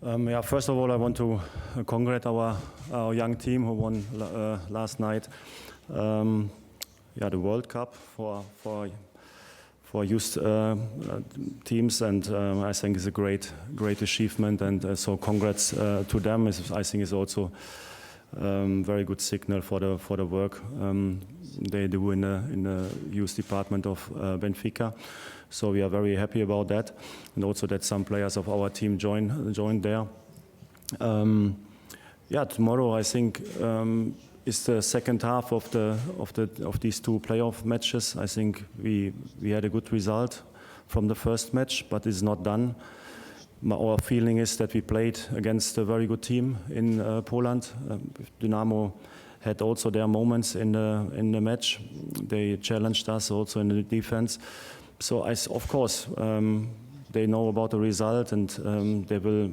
Yeah, first of all, I want to congratulate our young team who won last night. The World Cup for youth teams, and I think it's a great achievement. And so congrats to them. I think it's also very good signal for the work they do in the youth department of Benfica. So we are very happy about that, and also that some players of our team joined there. Tomorrow I think is the second half of these two playoff matches. I think we had a good result from the first match, but it's not done. Our feeling is that we played against a very good team in Poland. Dynamo had also their moments in the match. They challenged us also in the defense. So of course they know about the result, and they will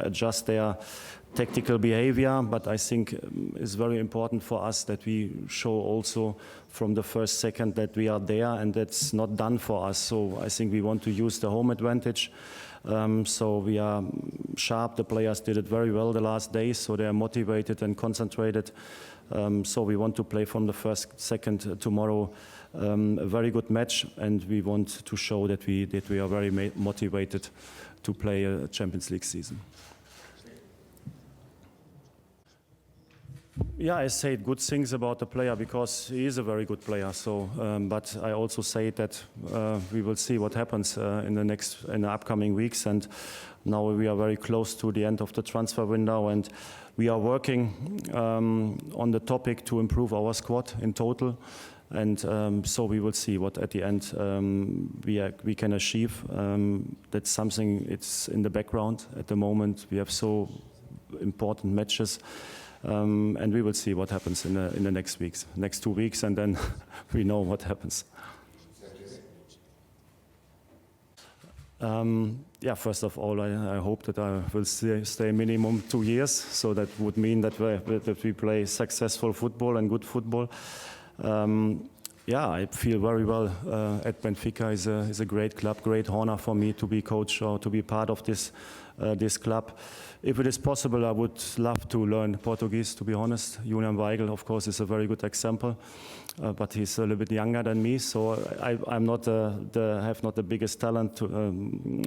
adjust their tactical behavior. But I think it's very important for us that we show also from the first second that we are there, and that's not done for us. So I think we want to use the home advantage. So we are sharp. The players did it very well the last days, so they are motivated and concentrated. So we want to play from the first second tomorrow a very good match, and we want to show that we are very motivated to play a Champions League season. Yeah, I said good things about the player because he is a very good player. So, but I also say that we will see what happens in the upcoming weeks. And now we are very close to the end of the transfer window, and we are working on the topic to improve our squad in total. And so we will see what at the end we can achieve. That's something. It's in the background at the moment. We have so important matches. And we will see what happens in the next 2 weeks, and then we know what happens. First of all, I hope that I will stay minimum 2 years. So that would mean that we play successful football and good football. I feel very well at Benfica. Is a great club, great honor for me to be coach or to be part of this club. If it is possible, I would love to learn Portuguese, to be honest. Julian Weigl, of course, is a very good example, but he's a little bit younger than me, so I'm not have not the biggest talent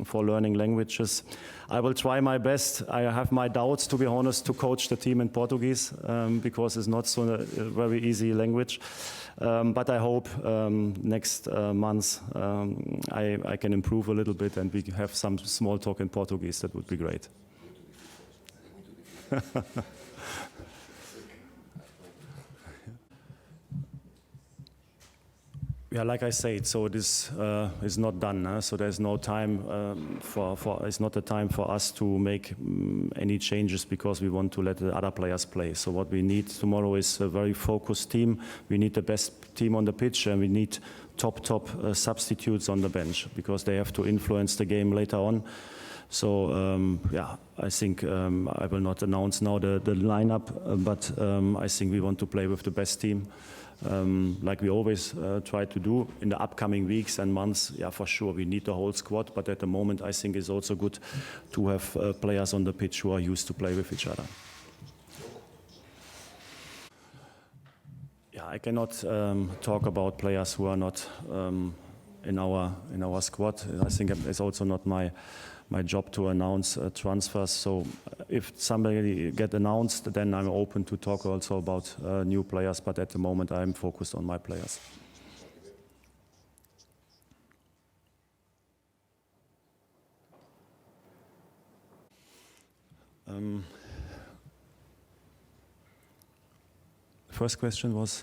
for learning languages. I will try my best. I have my doubts, to be honest, to coach the team in Portuguese because it's not so a very easy language. But I hope next month I can improve a little bit and we have some small talk in Portuguese. That would be great. Yeah, like I said, so this is not done. So there's no time it's not the time for us to make any changes because we want to let the other players play. So what we need tomorrow is a very focused team. We need the best team on the pitch, and we need top substitutes on the bench because they have to influence the game later on. So I think I will not announce now the lineup, but I think we want to play with the best team, like we always try to do in the upcoming weeks and months. Yeah, for sure we need the whole squad, but at the moment I think it's also good to have players on the pitch who are used to play with each other. Yeah, I cannot talk about players who are not in our squad. I think it's also not my job to announce transfers. So if somebody get announced, then I'm open to talk also about new players. But at the moment, I'm focused on my players. First question was.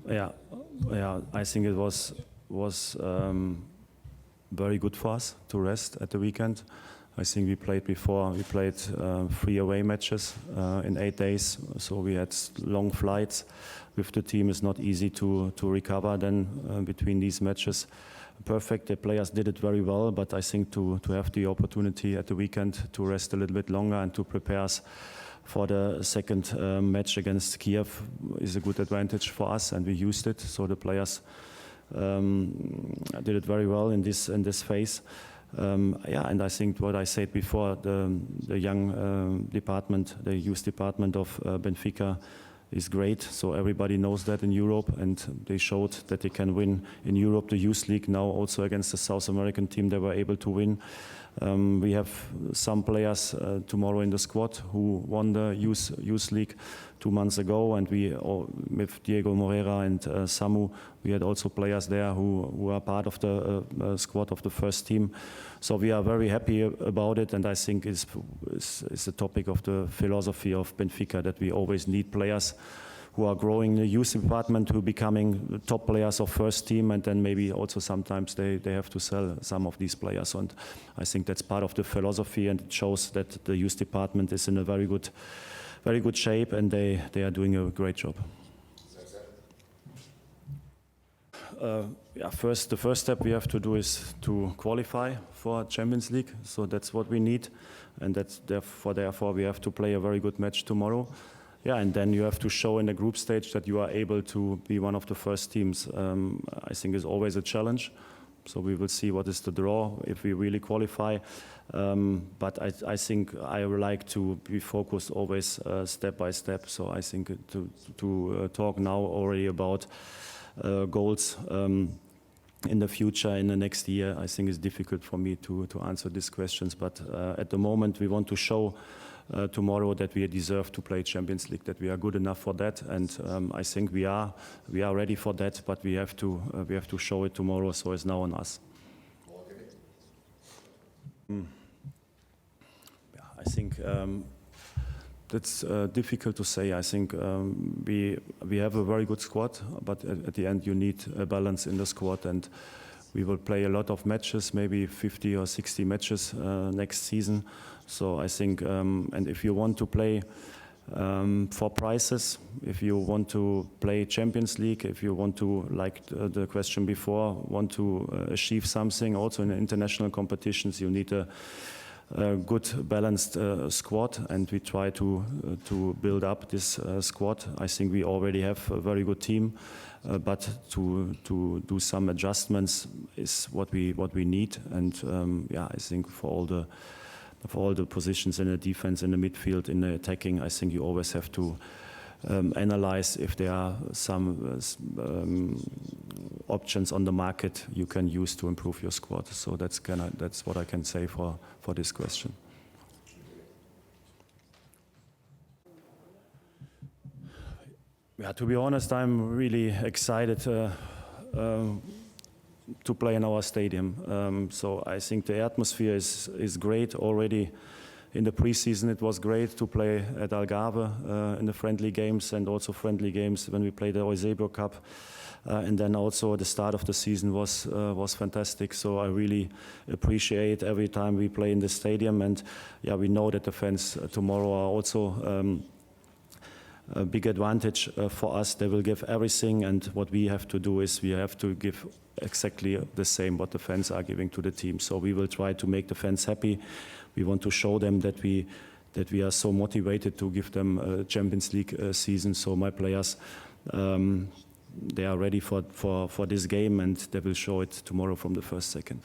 Yeah, I think it was very good for us to rest at the weekend. I think we played 3 away matches in 8 days, so we had long flights. With the team, it's not easy to recover then between these matches. Perfect, the players did it very well, but I think to have the opportunity at the weekend to rest a little bit longer and to prepare us for the second match against Kyiv is a good advantage for us, and we used it. So the players did it very well in this phase. Yeah, and I think what I said before, the young department, the youth department of Benfica is great. So everybody knows that in Europe, and they showed that they can win in Europe, the Youth League. Now also against the South American team, they were able to win. We have some players tomorrow in the squad who won the Youth League 2 months ago, and we with Diego Moreira and Samu, we had also players there who are part of the squad of the first team. So we are very happy about it, and I think it's a topic of the philosophy of Benfica that we always need players who are growing in the youth department, who are becoming top players of first team, and then maybe also sometimes they have to sell some of these players. And I think that's part of the philosophy, and it shows that the youth department is in a very good shape, and they are doing a great job. Yeah, the first step we have to do is to qualify for Champions League. So that's what we need, and therefore we have to play a very good match tomorrow. Yeah, and then you have to show in the group stage that you are able to be one of the first teams. I think is always a challenge. So we will see what is the draw if we really qualify. But I think I would like to be focused always step by step. So I think to talk now already about goals in the future, in the next year, I think it's difficult for me to answer these questions. But at the moment, we want to show tomorrow that we deserve to play Champions League, that we are good enough for that, and I think we are ready for that. But we have to show it tomorrow. So it's now on us. I think that's difficult to say. I think we have a very good squad, but at the end you need a balance in the squad, and we will play a lot of matches, maybe 50 or 60 matches next season. So I think, and if you want to play for prizes, if you want to play Champions League, if you want to, like the question before, want to achieve something also in international competitions, you need a good balanced squad, and we try to build up this squad. I think we already have a very good team, but to do some adjustments is what we need. And yeah, I think for all the positions in the defense, in the midfield, in the attacking, I think you always have to analyze if there are some options on the market you can use to improve your squad. So that's what I can say for this question. Yeah, to be honest, I'm really excited to play in our stadium. So I think the atmosphere is great already. In the preseason, it was great to play at Algarve in the friendly games, and also friendly games when we played the Eusebio Cup. And then also the start of the season was fantastic. So I really appreciate every time we play in the stadium. And yeah, we know that the fans tomorrow are also a big advantage for us. They will give everything, and what we have to do is we have to give exactly the same what the fans are giving to the team. So we will try to make the fans happy. We want to show them that we are so motivated to give them a Champions League season. So my players, they are ready for this game, and they will show it tomorrow from the first second.